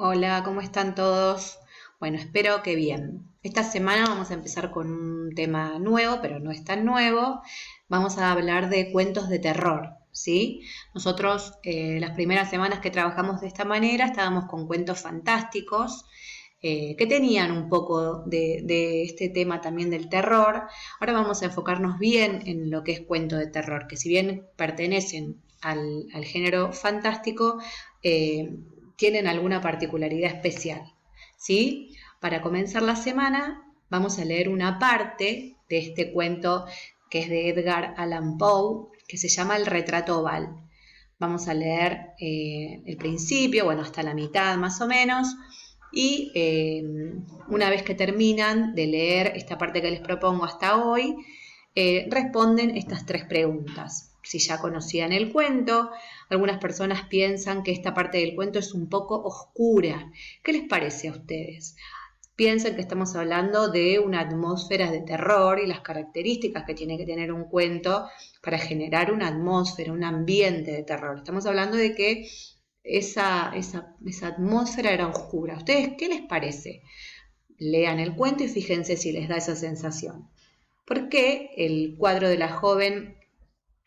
Hola, ¿cómo están todos? Bueno, espero que bien. Esta semana vamos a empezar con un tema nuevo, pero no es tan nuevo. Vamos a hablar de cuentos de terror, ¿sí? Nosotros las primeras semanas que trabajamos de esta manera estábamos con cuentos fantásticos que tenían un poco de este tema también del terror. Ahora vamos a enfocarnos bien en lo que es cuento de terror, que si bien pertenecen al género fantástico, eh, tienen alguna particularidad especial, ¿sí? Para comenzar la semana vamos a leer una parte de este cuento que es de Edgar Allan Poe, que se llama El retrato oval. Vamos a leer el principio, bueno, hasta la mitad más o menos, y una vez que terminan de leer esta parte que les propongo hasta hoy, responden estas tres preguntas. Si ya conocían el cuento, algunas personas piensan que esta parte del cuento es un poco oscura. ¿Qué les parece a ustedes? Piensen que estamos hablando de una atmósfera de terror y las características que tiene que tener un cuento para generar una atmósfera, un ambiente de terror. Estamos hablando de que esa atmósfera era oscura. ¿A ustedes qué les parece? Lean el cuento y fíjense si les da esa sensación. ¿Por qué el cuadro de la joven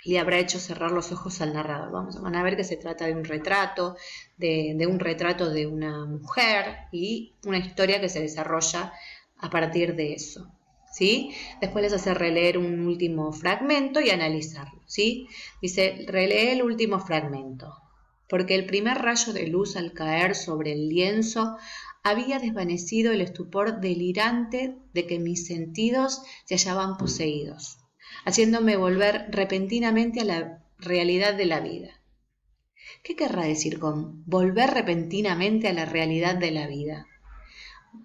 le habrá hecho cerrar los ojos al narrador? Van a ver que se trata de un retrato, de un retrato de una mujer y una historia que se desarrolla a partir de eso. ¿Sí? Después les hace releer un último fragmento y analizarlo. ¿Sí? Dice, relee el último fragmento, porque el primer rayo de luz al caer sobre el lienzo había desvanecido el estupor delirante de que mis sentidos se hallaban poseídos, haciéndome volver repentinamente a la realidad de la vida. ¿Qué querrá decir con volver repentinamente a la realidad de la vida?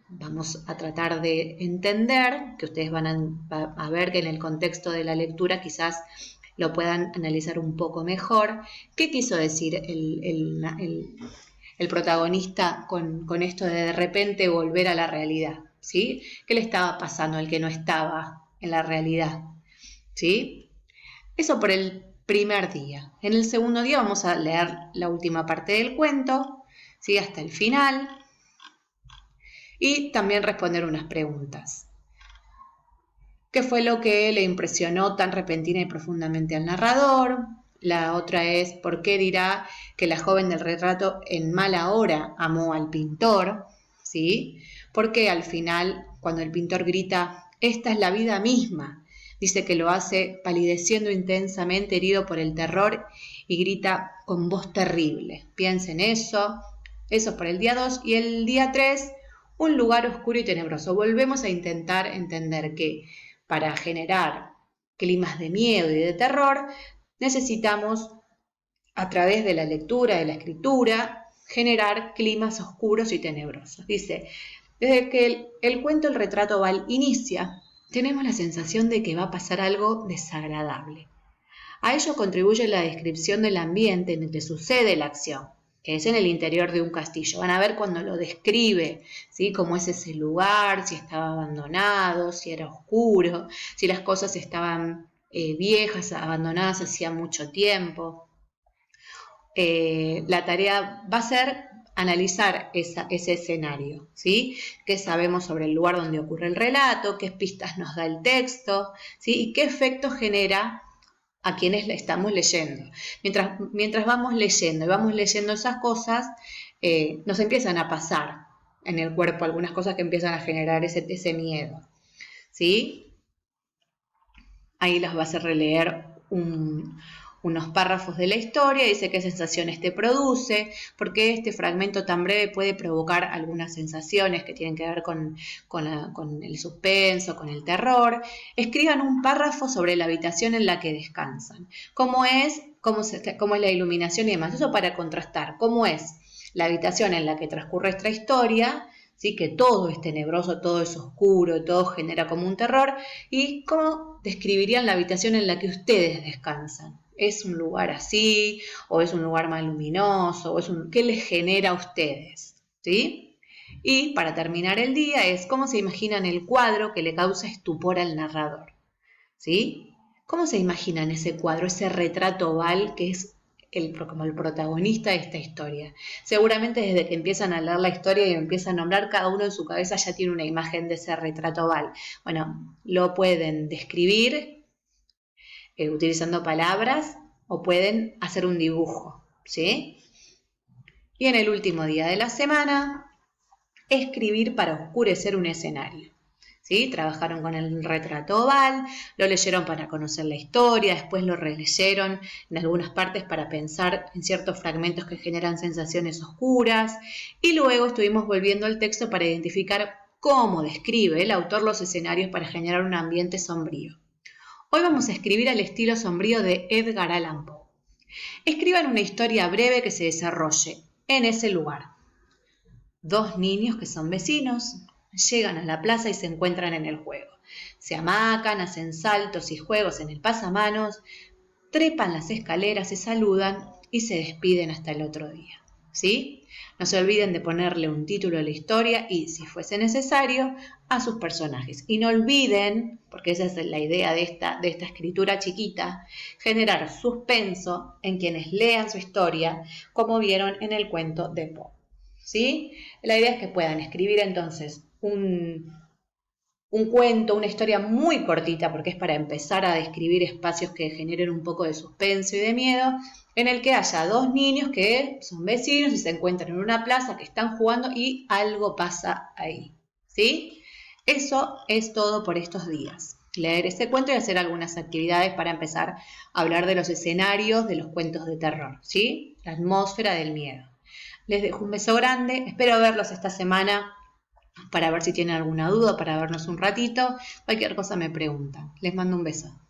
Vamos a tratar de entender, que ustedes van a ver que en el contexto de la lectura quizás lo puedan analizar un poco mejor. ¿Qué quiso decir el protagonista con esto de repente volver a la realidad? ¿Sí? ¿Qué le estaba pasando al que no estaba en la realidad? ¿Sí? Eso por el primer día. En el segundo día vamos a leer la última parte del cuento, ¿sí? Hasta el final, y también responder unas preguntas. ¿Qué fue lo que le impresionó tan repentina y profundamente al narrador? La otra es ¿por qué dirá que la joven del retrato en mala hora amó al pintor? ¿Sí? Porque al final, cuando el pintor grita, esta es la vida misma, dice que lo hace palideciendo intensamente, herido por el terror, y grita con voz terrible. Piensen eso por el día 2 y el día 3, un lugar oscuro y tenebroso. Volvemos a intentar entender que para generar climas de miedo y de terror, necesitamos, a través de la lectura, de la escritura, generar climas oscuros y tenebrosos. Dice, desde que el cuento El retrato oval inicia, tenemos la sensación de que va a pasar algo desagradable. A ello contribuye la descripción del ambiente en el que sucede la acción, que es en el interior de un castillo. Van a ver cuando lo describe, ¿sí? Cómo es ese lugar, si estaba abandonado, si era oscuro, si las cosas estaban viejas, abandonadas hacía mucho tiempo. La tarea va a ser analizar ese escenario, ¿sí? ¿Qué sabemos sobre el lugar donde ocurre el relato? ¿Qué pistas nos da el texto? ¿Sí? ¿Y qué efecto genera a quienes la estamos leyendo? Mientras vamos leyendo y vamos leyendo esas cosas, nos empiezan a pasar en el cuerpo algunas cosas que empiezan a generar ese miedo, ¿sí? Ahí las va a hacer releer unos párrafos de la historia, dice qué sensaciones te produce, porque este fragmento tan breve puede provocar algunas sensaciones que tienen que ver con el suspenso, con el terror. Escriban un párrafo sobre la habitación en la que descansan, cómo es la iluminación y demás, eso para contrastar, cómo es la habitación en la que transcurre esta historia, ¿sí? Que todo es tenebroso, todo es oscuro, todo genera como un terror, y cómo describirían la habitación en la que ustedes descansan. ¿Es un lugar así? ¿O es un lugar más luminoso? ¿Qué les genera a ustedes? ¿Sí? Y para terminar el día es cómo se imaginan el cuadro que le causa estupor al narrador. ¿Sí? ¿Cómo se imaginan ese cuadro, ese retrato oval que es como el protagonista de esta historia. Seguramente desde que empiezan a leer la historia y empiezan a nombrar, cada uno en su cabeza ya tiene una imagen de ese retrato oval. Bueno, lo pueden describir utilizando palabras o pueden hacer un dibujo, ¿sí? Y en el último día de la semana, escribir para oscurecer un escenario. ¿Sí? Trabajaron con el retrato oval, lo leyeron para conocer la historia, después lo releyeron en algunas partes para pensar en ciertos fragmentos que generan sensaciones oscuras y luego estuvimos volviendo al texto para identificar cómo describe el autor los escenarios para generar un ambiente sombrío. Hoy vamos a escribir al estilo sombrío de Edgar Allan Poe. Escriban una historia breve que se desarrolle en ese lugar. Dos niños que son vecinos llegan a la plaza y se encuentran en el juego. Se hamacan, hacen saltos y juegos en el pasamanos, trepan las escaleras, se saludan y se despiden hasta el otro día. ¿Sí? No se olviden de ponerle un título a la historia y, si fuese necesario, a sus personajes. Y no olviden, porque esa es la idea de esta escritura chiquita, generar suspenso en quienes lean su historia, como vieron en el cuento de Poe. ¿Sí? La idea es que puedan escribir entonces un cuento, una historia muy cortita, porque es para empezar a describir espacios que generen un poco de suspenso y de miedo, en el que haya dos niños que son vecinos y se encuentran en una plaza, que están jugando y algo pasa ahí. ¿Sí? Eso es todo por estos días. Leer ese cuento y hacer algunas actividades para empezar a hablar de los escenarios de los cuentos de terror, ¿sí? La atmósfera del miedo. Les dejo un beso grande, espero verlos esta semana para ver si tienen alguna duda, para vernos un ratito. Cualquier cosa me preguntan. Les mando un beso.